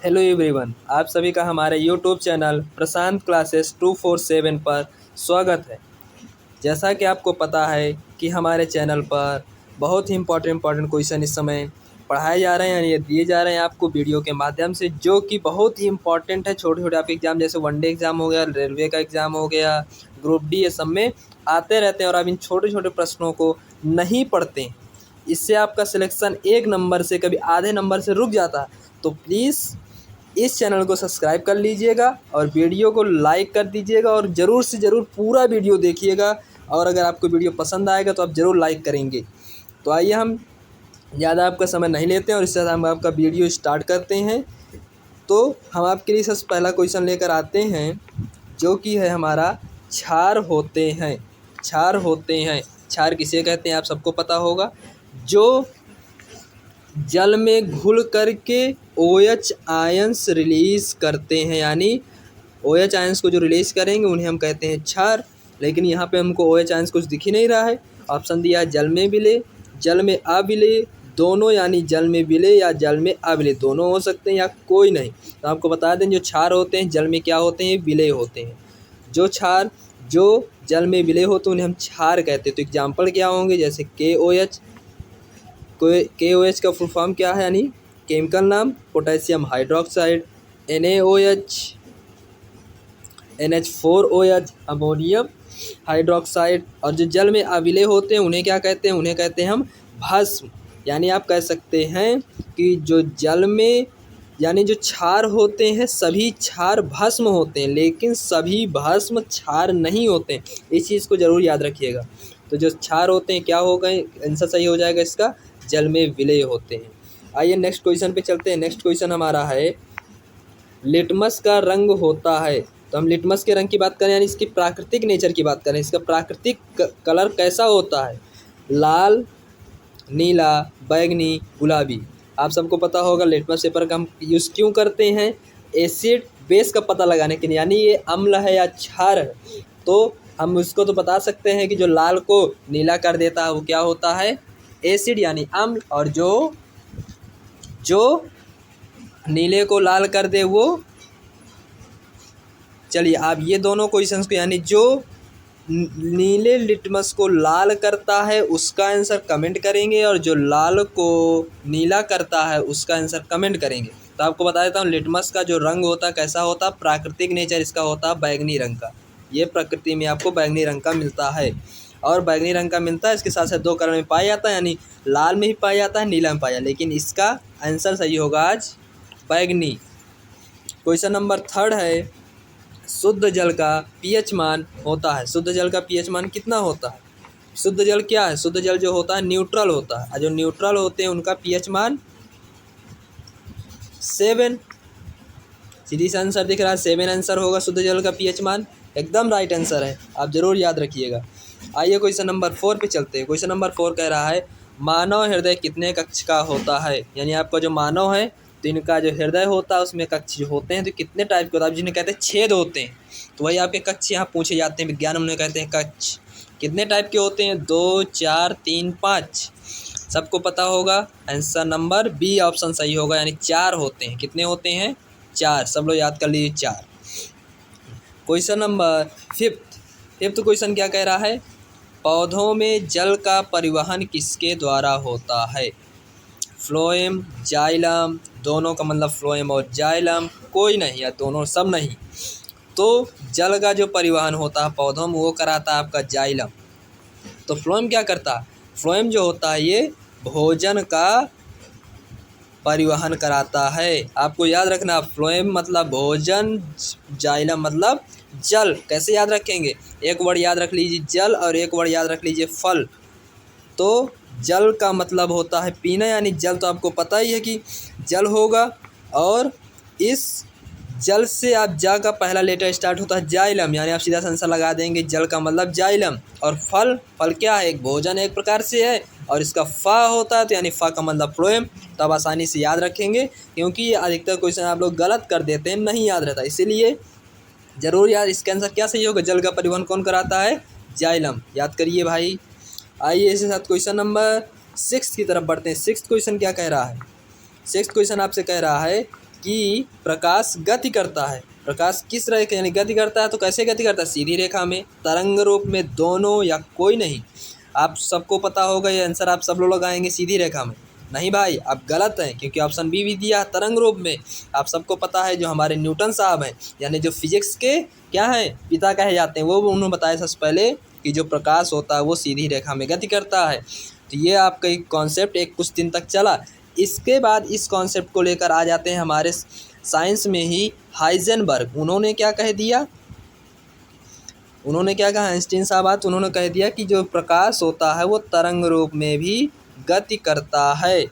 Hello everyone, आप सभी का हमारे यूट्यूब चैनल प्रशांत क्लासेस 247 पर स्वागत है। जैसा कि आपको पता है कि हमारे चैनल पर बहुत ही इम्पोर्टेंट क्वेश्चन इस समय पढ़ाए जा रहे हैं, यानी ये दिए जा रहे हैं आपको वीडियो के माध्यम से, जो कि बहुत ही इम्पोर्टेंट है। छोटे छोटे आपके एग्जाम जैसे वनडे एग्ज़ाम हो गया, रेलवे का एग्ज़ाम हो गया, ग्रुप डी, ये सब में आते रहते हैं और आप इन छोटे छोटे प्रश्नों को नहीं पढ़ते हैं। इससे आपका सिलेक्शन 1 नंबर से कभी आधे नंबर से रुक जाता है। तो प्लीज़ इस चैनल को सब्सक्राइब कर लीजिएगा और वीडियो को लाइक कर दीजिएगा और ज़रूर से ज़रूर पूरा वीडियो देखिएगा। और अगर आपको वीडियो पसंद आएगा तो आप ज़रूर लाइक करेंगे। तो आइए हम ज़्यादा आपका समय नहीं लेते हैं और इससे ज़्यादा हम आपका वीडियो स्टार्ट करते हैं। तो हम आपके लिए सबसे पहला क्वेश्चन लेकर आते हैं, जो कि है हमारा क्षार होते हैं। क्षार होते हैं, क्षार किसे कहते हैं आप सबको पता होगा, जो जल में घुल करके OH आयंस रिलीज़ करते हैं, यानी OH आयंस को जो रिलीज़ करेंगे उन्हें हम कहते हैं क्षार। लेकिन यहाँ पे हमको OH आयंस कुछ दिख ही नहीं रहा है। ऑप्शन दिया है जल में विलय, जल में अविलय, दोनों, यानी जल में विलय या जल में अविलय, दोनों हो सकते हैं या कोई नहीं। तो आपको बता दें, जो क्षार होते हैं जल में क्या होते हैं, विलय होते हैं। जो क्षार जो जल में विलय होते हैं उन्हें हम क्षार कहते हैं। तो एग्जाम्पल क्या होंगे, जैसे KOH। KOH का फुल फॉर्म क्या है, यानी केमिकल नाम potassium hydroxide. NaOH, NH4OH ammonium hydroxide. और जो जल में अविलय होते हैं उन्हें क्या कहते हैं, उन्हें कहते हैं हम भस्म। यानी आप कह सकते हैं कि जो जल में, यानी जो क्षार होते हैं सभी क्षार भस्म होते हैं, लेकिन सभी भस्म क्षार नहीं होते हैं। इस चीज़ को ज़रूर याद रखिएगा। तो जो क्षार होते हैं क्या होगा, आंसर सही हो जाएगा इसका, जल में विलय होते हैं। आइए नेक्स्ट क्वेश्चन पे चलते हैं। नेक्स्ट क्वेश्चन हमारा है, लिटमस का रंग होता है। तो हम लिटमस के रंग की बात करें, यानी इसकी प्राकृतिक नेचर की बात करें, इसका प्राकृतिक कलर कैसा होता है, लाल, नीला, बैंगनी, गुलाबी। आप सबको पता होगा लिटमस पेपर का हम यूज़ क्यों करते हैं, एसिड बेस का पता लगाने के लिए, यानी ये अम्ल है या क्षार है। तो हम उसको तो बता सकते हैं कि जो लाल को नीला कर देता है वो क्या होता है, एसिड यानी अम्ल, और जो नीले को लाल कर दे वो, चलिए आप ये दोनों क्वेश्चंस को, यानी जो नीले लिटमस को लाल करता है उसका आंसर कमेंट करेंगे और जो लाल को नीला करता है उसका आंसर कमेंट करेंगे। तो आपको बता देता हूँ, लिटमस का जो रंग होता है कैसा होता है, प्राकृतिक नेचर इसका होता है बैंगनी रंग का। ये प्रकृति में आपको बैंगनी रंग का मिलता है, और बैंगनी रंग का मिलता है, इसके साथ साथ 2 कलर में पाया जाता है, यानी लाल में ही पाया जाता है, नीला में पाया, लेकिन इसका आंसर सही होगा आज बैंगनी। क्वेश्चन नंबर 3 है, शुद्ध जल का pH मान होता है। शुद्ध जल का pH मान कितना होता है, शुद्ध जल क्या है, शुद्ध जल जो होता है न्यूट्रल होता है, और जो न्यूट्रल होते हैं उनका pH मान 7। सीधी सा आंसर दिख रहा है, 7 आंसर होगा शुद्ध जल का pH मान, एकदम राइट आंसर है, आप ज़रूर याद रखिएगा। आइए क्वेश्चन नंबर 4 पे चलते हैं। क्वेश्चन नंबर 4 कह रहा है, मानव हृदय कितने कक्ष का होता है। यानी आपका जो मानव है तो इनका जो हृदय होता है उसमें कक्ष जो होते हैं तो कितने टाइप के होता है, जिन्हें कहते हैं छेद होते हैं। तो वही आपके कक्ष यहाँ पूछे जाते हैं, विज्ञान में उन्हें कहते हैं कक्ष। कितने टाइप के होते हैं, 2, 4, 3, 5। सबको पता होगा, आंसर नंबर बी ऑप्शन सही होगा, यानी 4 होते हैं। कितने होते हैं, 4। सब लोग याद कर लीजिए 4। क्वेश्चन नंबर 5th क्वेश्चन क्या कह रहा है, पौधों में जल का परिवहन किसके द्वारा होता है। फ्लोएम, जाइलम, दोनों का मतलब फ्लोएम और जाइलम, कोई नहीं या दोनों, सब नहीं। तो जल का जो परिवहन होता है पौधों में वो कराता है आपका जाइलम। तो फ्लोएम क्या करता है, फ्लोएम जो होता है ये भोजन का परिवहन कराता है। आपको याद रखना, फ्लोएम मतलब भोजन, जाइलम मतलब जल। कैसे याद रखेंगे, एक वर्ड याद रख लीजिए जल और एक वर्ड याद रख लीजिए फल। तो जल का मतलब होता है पीना, यानी जल तो आपको पता ही है कि जल होगा, और इस जल से आप जा का पहला लेटर स्टार्ट होता है जाइलम, यानी आप सीधा सा आंसर लगा देंगे जल का मतलब जाइलम। और फल, फल क्या है, एक भोजन एक प्रकार से है, और इसका फा होता है तो यानी फा का मतलब फ्लोएम। तो आप आसानी से याद रखेंगे, क्योंकि ये अधिकतर क्वेश्चन आप लोग गलत कर देते हैं, नहीं याद रहता, इसीलिए ज़रूर याद। इसका आंसर क्या सही होगा, जल का परिवहन कौन कराता है, जाइलम। याद करिए भाई। आइए इसके साथ क्वेश्चन नंबर 6 की तरफ बढ़ते हैं। 6th क्वेश्चन क्या कह रहा है, 6th क्वेश्चन आपसे कह रहा है, कि प्रकाश गति करता है। प्रकाश किस तरह के यानी गति करता है, तो कैसे गति करता है? सीधी रेखा में, तरंग रूप में, दोनों, या कोई नहीं। आप सबको पता होगा ये आंसर, आप सब लोग लगाएंगे सीधी रेखा में। नहीं भाई, आप गलत हैं, क्योंकि ऑप्शन बी भी दिया तरंग रूप में। आप सबको पता है जो हमारे न्यूटन साहब हैं, यानी जो फिजिक्स के क्या हैं, पिता कहे जाते हैं, वो उन्होंने बताया सबसे पहले कि जो प्रकाश होता है वो सीधी रेखा में गति करता है। तो ये आपका एक कॉन्सेप्ट एक कुछ दिन तक चला। इसके बाद इस कॉन्सेप्ट को लेकर आ जाते हैं हमारे साइंस में ही हाइजेनबर्ग। उन्होंने क्या कह दिया, उन्होंने क्या कहा, आइंस्टीन साहब, उन्होंने कह दिया कि जो प्रकाश होता है वो तरंग रूप में भी गति करता है।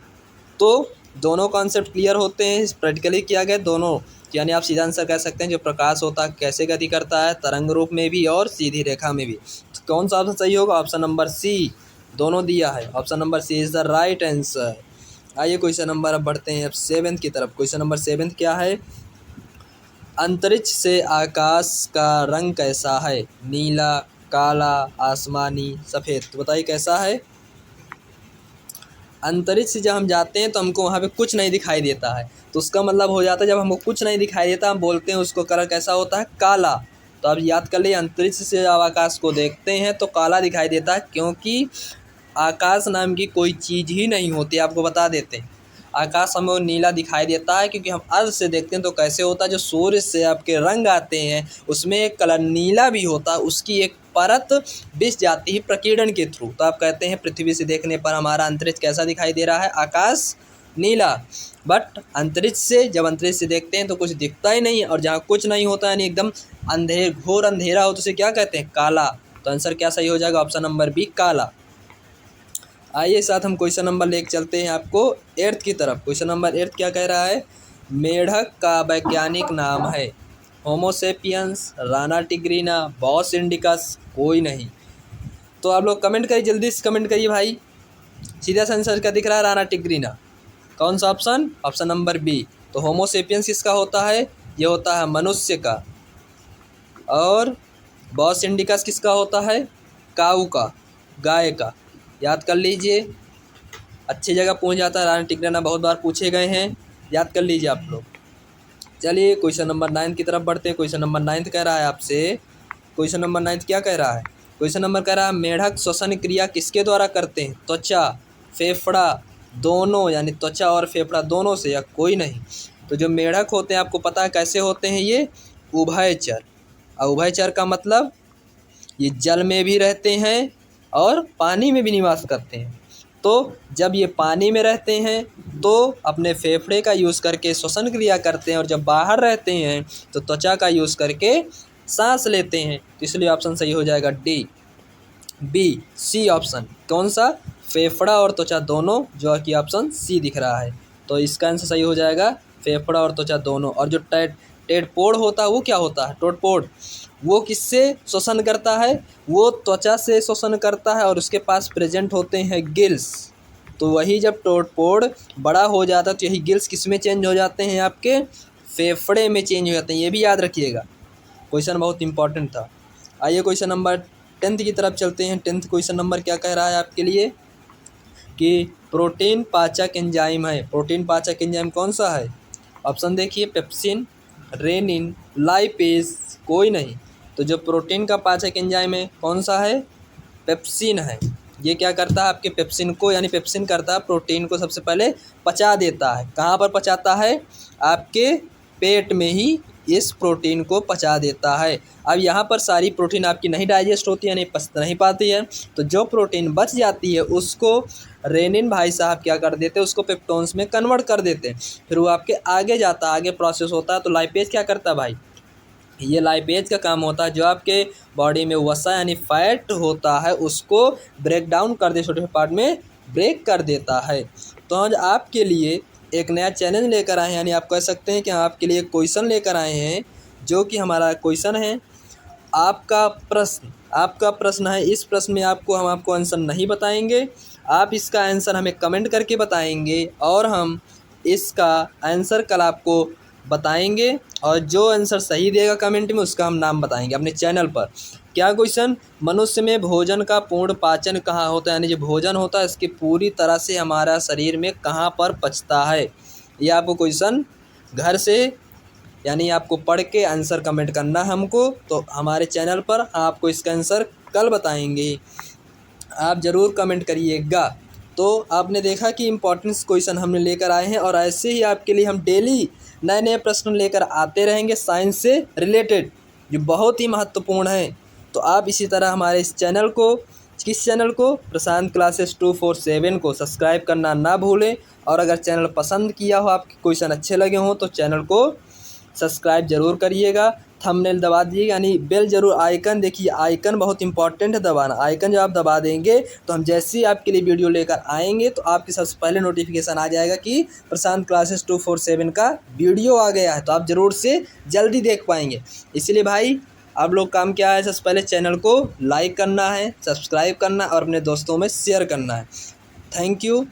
तो दोनों कॉन्सेप्ट क्लियर होते हैं, प्रैक्टिकली किया गया दोनों, यानी आप सीधा आंसर कह सकते हैं जो प्रकाश होता है कैसे गति करता है, तरंग रूप में भी और सीधी रेखा में भी। तो कौन सा ऑप्शन सही होगा? ऑप्शन नंबर सी, दोनों दिया है। Option number C is the right answer. आइए क्वेश्चन नंबर अब बढ़ते हैं अब 7th की तरफ। क्वेश्चन नंबर 7 क्या है? अंतरिक्ष से आकाश का रंग कैसा है? नीला, काला, आसमानी, सफ़ेद। तो बताइए कैसा है? अंतरिक्ष से जब हम जाते हैं तो हमको वहाँ पे कुछ नहीं दिखाई देता है, तो उसका मतलब हो जाता है जब हमको कुछ नहीं दिखाई देता हम बोलते हैं उसको कलर कैसा होता है? काला। तो अब याद कर लिए, अंतरिक्ष से जब आकाश को देखते हैं तो काला दिखाई देता है, क्योंकि आकाश नाम की कोई चीज़ ही नहीं होती। आपको बता देते हैं आकाश हमें नीला दिखाई देता है क्योंकि हम अर्थ से देखते हैं तो कैसे होता है, जो सूर्य से आपके रंग आते हैं उसमें एक कलर नीला भी होता है, उसकी एक परत बिछ जाती है प्रकीर्णन के थ्रू। तो आप कहते हैं पृथ्वी से देखने पर हमारा अंतरिक्ष कैसा दिखाई दे रहा है? आकाश नीला। बट अंतरिक्ष से जब अंतरिक्ष से देखते हैं तो कुछ दिखता ही नहीं, और जहाँ कुछ नहीं होता यानी एकदम घोर अंधेरा हो तो उसे क्या कहते हैं? काला। तो आंसर क्या सही हो जाएगा? ऑप्शन नंबर बी, काला। आइए साथ हम क्वेश्चन नंबर लेके चलते हैं आपको 8th की तरफ। क्वेश्चन नंबर 8 क्या कह रहा है? मेढक का वैज्ञानिक नाम है Homo sapiens, Rana tigrina, Bos indicus, कोई नहीं। तो आप लोग कमेंट करिए, जल्दी से कमेंट करिए भाई। सीधा सा आंसर क्या दिख रहा है? Rana tigrina. कौन सा ऑप्शन? Option number B. तो होमोसेपियंस किसका होता है? ये होता है मनुष्य का। और बॉस इंडिकस किसका होता है? काऊ का, गाय का। याद कर लीजिए, अच्छी जगह पहुंच जाता है। राना टिग्रीना बहुत बार पूछे गए हैं, याद कर लीजिए आप लोग। चलिए क्वेश्चन नंबर 9 की तरफ बढ़ते हैं। क्वेश्चन नंबर 9 कह रहा है आपसे, क्वेश्चन नंबर 9 क्या कह रहा है? क्वेश्चन नंबर कह रहा है मेढक श्वसन क्रिया किसके द्वारा करते हैं? त्वचा, फेफड़ा, दोनों, यानी त्वचा और फेफड़ा दोनों से, या कोई नहीं। तो जो मेढक होते हैं आपको पता है कैसे होते हैं? ये उभयचर। और उभयचर का मतलब ये जल में भी रहते हैं और पानी में भी निवास करते हैं। तो जब ये पानी में रहते हैं तो अपने फेफड़े का यूज़ करके श्वसन क्रिया करते हैं, और जब बाहर रहते हैं तो त्वचा का यूज़ करके सांस लेते हैं। तो इसलिए ऑप्शन सही हो जाएगा डी, बी, सी ऑप्शन। कौन सा? फेफड़ा और त्वचा दोनों, जो कि ऑप्शन सी दिख रहा है। तो इसका आंसर सही हो जाएगा फेफड़ा और त्वचा दोनों। और जो टेडपोड होता है वो क्या होता है? टोडपोड, वो किससे श्वसन करता है? वो त्वचा से श्वसन करता है, और उसके पास प्रेजेंट होते हैं गिल्स। तो वही जब टोडपोड बड़ा हो जाता है तो यही गिल्स किस में चेंज हो जाते हैं? आपके फेफड़े में चेंज हो जाते हैं। ये भी याद रखिएगा, क्वेश्चन बहुत इंपॉर्टेंट था। आइए क्वेश्चन नंबर 10th की तरफ चलते हैं। 10th क्वेश्चन नंबर क्या कह रहा है आपके लिए? कि प्रोटीन पाचक एंजाइम है। प्रोटीन पाचक एंजाइम कौन सा है? ऑप्शन देखिए, पेप्सिन, रेनिन, लाइपेज, कोई नहीं। तो जो प्रोटीन का पाचक एंजाइम है कौन सा है? पेप्सिन है। ये क्या करता है? आपके पेप्सिन को, यानी पेप्सिन करता है प्रोटीन को सबसे पहले पचा देता है। कहाँ पर पचाता है? आपके पेट में ही इस प्रोटीन को पचा देता है। अब यहाँ पर सारी प्रोटीन आपकी नहीं डाइजेस्ट होती है, नहीं पाती है, तो जो प्रोटीन बच जाती है उसको रेनिन भाई साहब क्या कर देते हैं? उसको पेप्टोन्स में कन्वर्ट कर देते हैं। फिर वो आपके आगे जाता है, आगे प्रोसेस होता है। तो लाइपेज क्या करता है भाई? ये लाइपेज का काम होता है जो आपके बॉडी में वसा यानी फैट होता है उसको ब्रेक डाउन कर दे, छोटे पार्ट में ब्रेक कर देता है। तो आज आपके लिए एक नया चैलेंज लेकर आए हैं, यानी आप कह सकते हैं कि आपके लिए क्वेश्चन लेकर आए हैं, जो कि हमारा क्वेश्चन है आपका प्रश्न है। इस प्रश्न में हम आपको आंसर नहीं बताएंगे, आप इसका आंसर हमें कमेंट करके बताएंगे, और हम इसका आंसर कल आपको बताएंगे। और जो आंसर सही देगा कमेंट में उसका हम नाम बताएंगे अपने चैनल पर। क्या क्वेश्चन? मनुष्य में भोजन का पूर्ण पाचन कहाँ होता है? यानी जो भोजन होता है इसके पूरी तरह से हमारा शरीर में कहाँ पर पचता है? ये आपको क्वेश्चन घर से, यानी आपको पढ़ के आंसर कमेंट करना हमको, तो हमारे चैनल पर आपको इसका आंसर कल बताएंगे। आप ज़रूर कमेंट करिएगा। तो आपने देखा कि इम्पोर्टेंस क्वेश्चन हमने लेकर आए हैं, और ऐसे ही आपके लिए हम डेली नए नए प्रश्न लेकर आते रहेंगे साइंस से रिलेटेड, जो बहुत ही महत्वपूर्ण हैं। तो आप इसी तरह हमारे इस चैनल को, किस चैनल को, प्रशांत क्लासेस 247 को सब्सक्राइब करना ना भूलें। और अगर चैनल पसंद किया हो, आपके क्वेश्चन अच्छे लगे हों, तो चैनल को सब्सक्राइब ज़रूर करिएगा, थंबनेल दबा दीजिएगा, यानी बेल ज़रूर, आइकन देखिए, आइकन बहुत इंपॉर्टेंट है दबाना। आइकन जब आप दबा देंगे तो हम जैसे ही आपके लिए वीडियो लेकर आएंगे तो आपके सबसे पहले नोटिफिकेशन आ जाएगा कि प्रशांत क्लासेस 247 का वीडियो आ गया है, तो आप ज़रूर से जल्दी देख पाएंगे। इसलिए भाई आप लोग काम क्या है, सबसे पहले चैनल को लाइक करना है, सब्सक्राइब करना है और अपने दोस्तों में शेयर करना है। Thank you.